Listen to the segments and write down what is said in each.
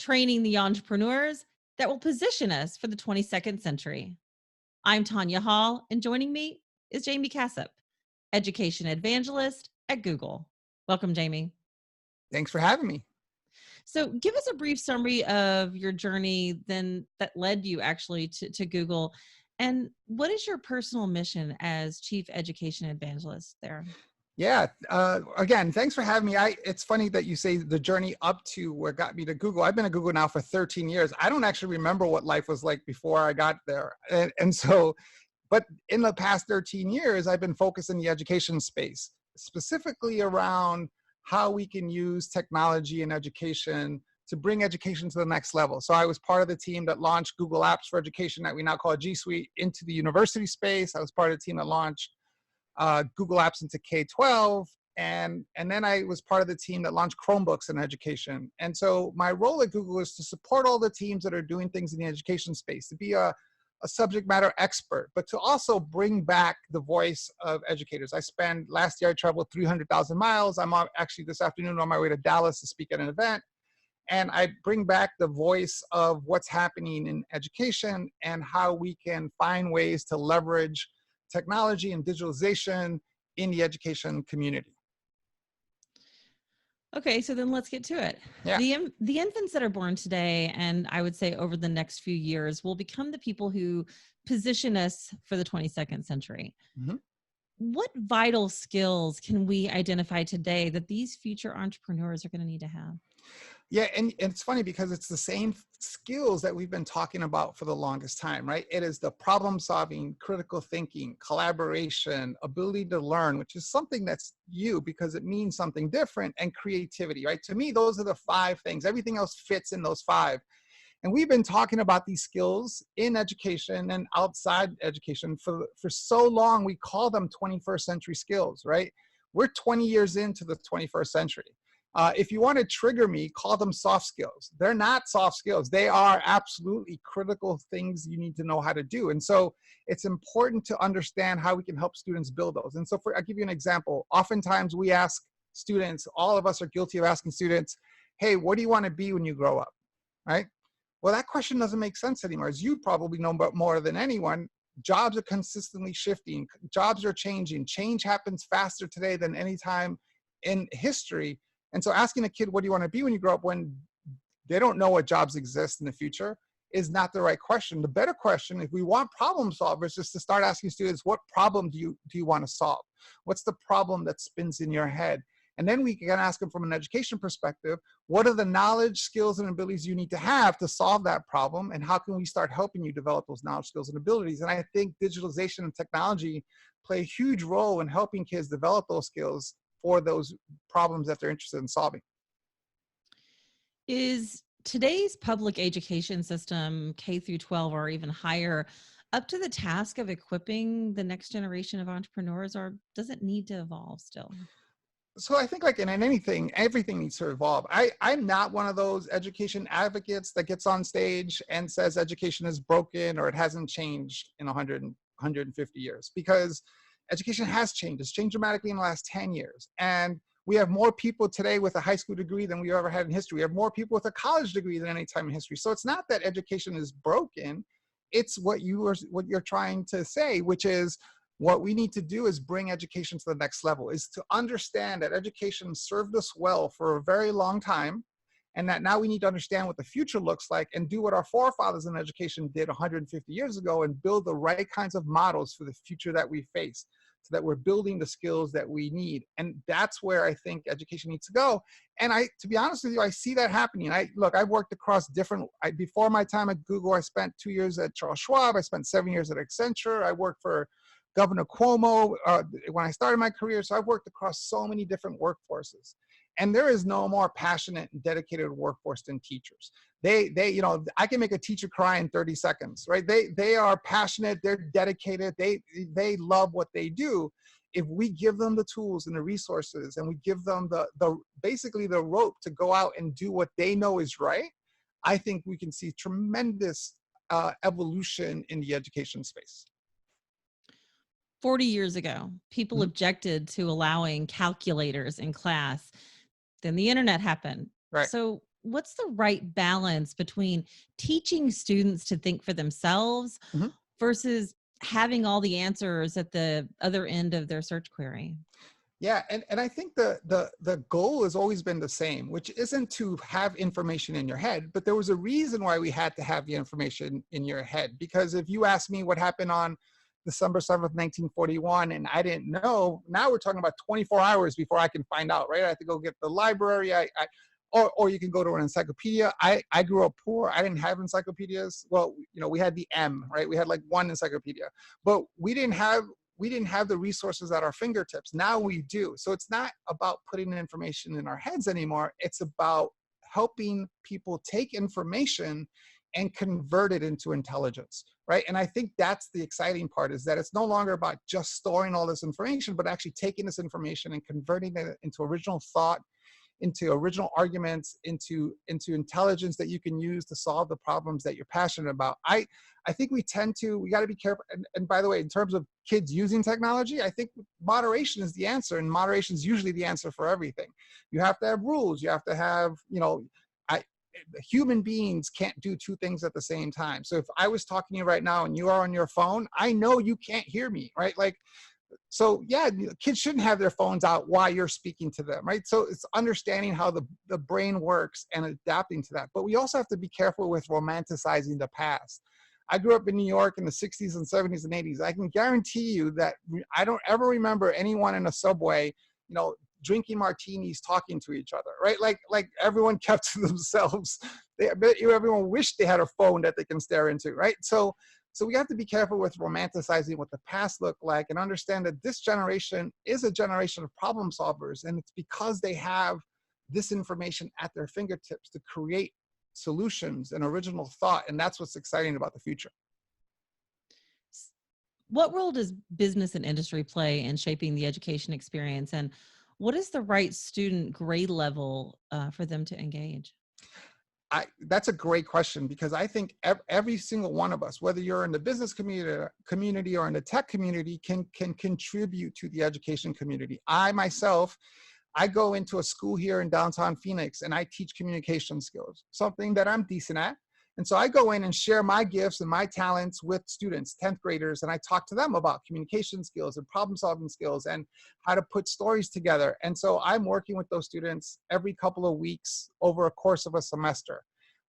training the entrepreneurs that will position us for the 22nd century. I'm Tonya Hall, and joining me is Jaime Casap, education evangelist at Google. Welcome, Jaime. Thanks for having me. So give us a brief summary of your journey then that led you actually to Google. And what is your personal mission as chief education evangelist there? Yeah. Again, thanks for having me. It's funny that you say the journey up to where got me to Google. I've been at Google now for 13 years. I don't actually remember what life was like before I got there. But in the past 13 years, I've been focused in the education space, specifically around how we can use technology in education to bring education to the next level. So I was part of the team that launched Google Apps for Education that we now call G Suite into the university space. I was part of the team that launched Google Apps into K-12. And then I was part of the team that launched Chromebooks in education. And so my role at Google is to support all the teams that are doing things in the education space, to be a subject matter expert, but to also bring back the voice of educators. Last year I traveled 300,000 miles. I'm actually this afternoon on my way to Dallas to speak at an event. And I bring back the voice of what's happening in education and how we can find ways to leverage technology and digitalization in the education community. Okay, so then let's get to it. Yeah. The infants that are born today, and I would say over the next few years, will become the people who position us for the 22nd century. Mm-hmm. What vital skills can we identify today that these future entrepreneurs are going to need to have? Yeah, and it's funny because it's the same skills that we've been talking about for the longest time, right? It is the problem solving, critical thinking, collaboration, ability to learn, which is something that's you because it means something different, and creativity, right? To me, those are the 5 things. Everything else fits in those 5. And we've been talking about these skills in education and outside education for so long. We call them 21st century skills, right? We're 20 years into the 21st century. If you want to trigger me, call them soft skills. They're not soft skills. They are absolutely critical things you need to know how to do. And so it's important to understand how we can help students build those. And so I'll give you an example. Oftentimes we ask students, all of us are guilty of asking students, hey, what do you want to be when you grow up, right? Well, that question doesn't make sense anymore. As you probably know more than anyone, jobs are consistently shifting. Jobs are changing. Change happens faster today than any time in history. And so asking a kid, what do you want to be when you grow up, when they don't know what jobs exist in the future, is not the right question. The better question, if we want problem solvers, is to start asking students, what problem do you want to solve? What's the problem that spins in your head? And then we can ask them from an education perspective, what are the knowledge, skills, and abilities you need to have to solve that problem? And how can we start helping you develop those knowledge, skills, and abilities? And I think digitalization and technology play a huge role in helping kids develop those skills for those problems that they're interested in solving. Is today's public education system, K through 12 or even higher, up to the task of equipping the next generation of entrepreneurs, or does it need to evolve still? So I think like in anything, everything needs to evolve. I'm not one of those education advocates that gets on stage and says education is broken or it hasn't changed in 150 years, because education has changed. It's changed dramatically in the last 10 years. And we have more people today with a high school degree than we've ever had in history. We have more people with a college degree than any time in history. So it's not that education is broken. It's what you're trying to say, which is what we need to do is bring education to the next level, is to understand that education served us well for a very long time, and that now we need to understand what the future looks like and do what our forefathers in education did 150 years ago and build the right kinds of models for the future that we face, so that we're building the skills that we need. And that's where I think education needs to go. And to be honest with you, I see that happening. I've worked across before my time at Google, I spent 2 years at Charles Schwab. I spent 7 years at Accenture. I worked for Governor Cuomo when I started my career. So I've worked across so many different workforces. And there is no more passionate and dedicated workforce than teachers. I can make a teacher cry in 30 seconds, right? They are passionate, they're dedicated, they love what they do. If we give them the tools and the resources, and we give them basically the rope to go out and do what they know is right, I think we can see tremendous evolution in the education space. 40 years ago, people objected to allowing calculators in class. Then the internet happened. Right. So what's the right balance between teaching students to think for themselves Mhm. versus having all the answers at the other end of their search query? Yeah, and I think the goal has always been the same, which isn't to have information in your head, but there was a reason why we had to have the information in your head. Because if you ask me what happened on December 7th, 1941, and I didn't know, now we're talking about 24 hours before I can find out, right? I have to go get the library. Or you can go to an encyclopedia. I grew up poor. I didn't have encyclopedias. Well, we had the M, right? We had like one encyclopedia, but we didn't have the resources at our fingertips. Now we do. So it's not about putting information in our heads anymore. It's about helping people take information and convert it into intelligence, right? And I think that's the exciting part, is that it's no longer about just storing all this information, but actually taking this information and converting it into original thought, into original arguments, into intelligence that you can use to solve the problems that you're passionate about. I think we got to be careful. And by the way, in terms of kids using technology, I think moderation is the answer, and moderation is usually the answer for everything. You have to have rules. You have to have, I, human beings can't do two things at the same time. So if I was talking to you right now and you are on your phone, I know you can't hear me, right? Like, so yeah, kids shouldn't have their phones out while you're speaking to them, right? So it's understanding how the brain works and adapting to that. But we also have to be careful with romanticizing the past. I grew up in New York in the 60s and 70s and 80s. I can guarantee you that I don't ever remember anyone in a subway, drinking martinis, talking to each other, right? Like everyone kept to themselves. Everyone wished they had a phone that they can stare into, right? So we have to be careful with romanticizing what the past looked like, and understand that this generation is a generation of problem solvers. And it's because they have this information at their fingertips to create solutions and original thought. And that's what's exciting about the future. What role does business and industry play in shaping the education experience? And what is the right student grade level for them to engage? That's a great question, because I think every single one of us, whether you're in the business community or in the tech community, can contribute to the education community. I go into a school here in downtown Phoenix, and I teach communication skills, something that I'm decent at. And so I go in and share my gifts and my talents with students, 10th graders, and I talk to them about communication skills and problem solving skills and how to put stories together. And so I'm working with those students every couple of weeks over a course of a semester.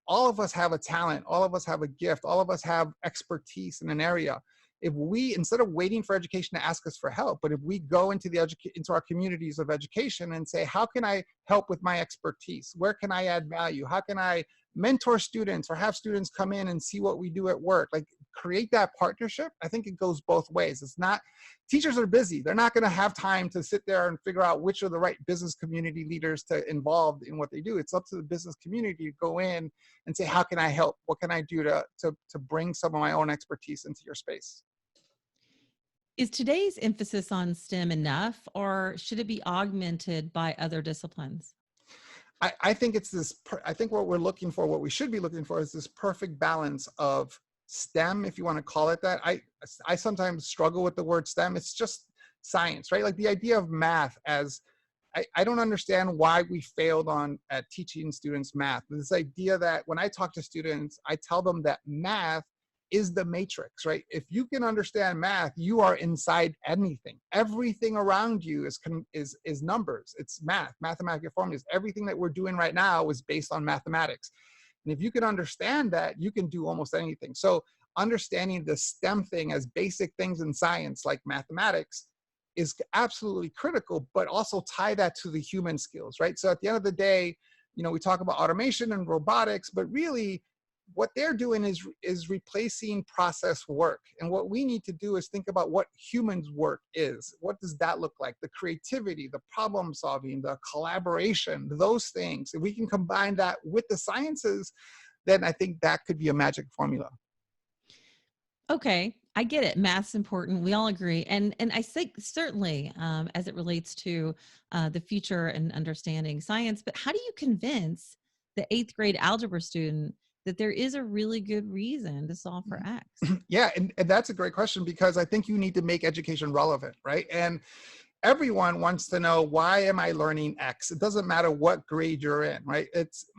All of us have a talent, all of us have a gift, all of us have expertise in an area. If we, instead of waiting for education to ask us for help, but if we go into into our communities of education and say, how can I help with my expertise? Where can I add value? How can I mentor students or have students come in and see what we do at work? Like, create that partnership. I think it goes both ways. It's not, teachers are busy. They're not going to have time to sit there and figure out which are the right business community leaders to involve in what they do. It's up to the business community to go in and say, how can I help? What can I do to bring some of my own expertise into your space? Is today's emphasis on STEM enough, or should it be augmented by other disciplines? I think it's this, I think what we're looking for, what we should be looking for, is this perfect balance of STEM, if you want to call it that. I sometimes struggle with the word STEM. It's just science, right? Like the idea of math as, I don't understand why we failed at teaching students math. This idea that when I talk to students, I tell them that math is the matrix, right? If you can understand math, you are inside anything. Everything around you is numbers. It's math, mathematical formulas. Everything that we're doing right now is based on mathematics. And if you can understand that, you can do almost anything. So understanding the STEM thing as basic things in science, like mathematics, is absolutely critical, but also tie that to the human skills, right? So at the end of the day, we talk about automation and robotics, but really what they're doing is replacing process work. And what we need to do is think about what humans work is. What does that look like? The creativity, the problem solving, the collaboration, those things. If we can combine that with the sciences, then I think that could be a magic formula. Okay, I get it. Math's important. We all agree, and I think certainly as it relates to the future and understanding science. But how do you convince the eighth grade algebra student that there is a really good reason to solve for X? Yeah, and that's a great question, because I think you need to make education relevant, right? And everyone wants to know, why am I learning X? It doesn't matter what grade you're in, right?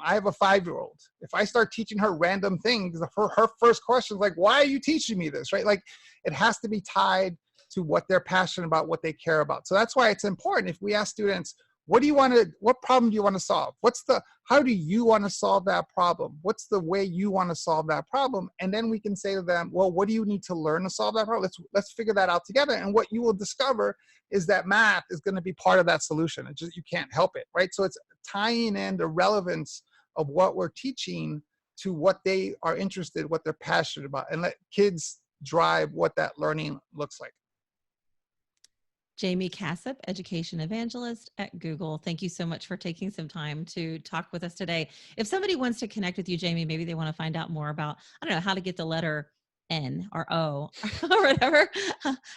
I have a 5-year-old. If I start teaching her random things, her first question is like, why are you teaching me this, right? Like, it has to be tied to what they're passionate about, what they care about. So that's why it's important if we ask students, what problem do you want to solve? How do you want to solve that problem? What's the way you want to solve that problem? And then we can say to them, well, what do you need to learn to solve that problem? Let's figure that out together. And what you will discover is that math is going to be part of that solution. It's just, you can't help it, right? So it's tying in the relevance of what we're teaching to what they are interested, what they're passionate about, and let kids drive what that learning looks like. Jaime Casap, education evangelist at Google. Thank you so much for taking some time to talk with us today. If somebody wants to connect with you, Jaime, maybe they want to find out more about, I don't know, how to get the letter N or O or whatever.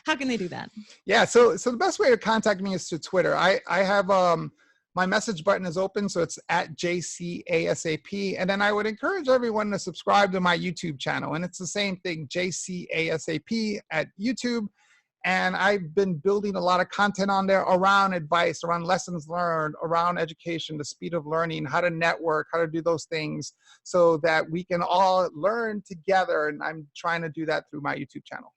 How can they do that? Yeah, so the best way to contact me is through Twitter. I have my message button is open, so it's at JCASAP. And then I would encourage everyone to subscribe to my YouTube channel. And it's the same thing, JCASAP at YouTube. And I've been building a lot of content on there around advice, around lessons learned, around education, the speed of learning, how to network, how to do those things so that we can all learn together. And I'm trying to do that through my YouTube channel.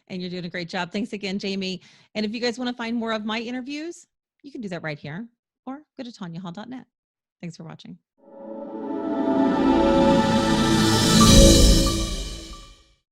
And you're doing a great job. Thanks again, Jaime. And if you guys want to find more of my interviews, you can do that right here or go to TonyaHall.net. Thanks for watching.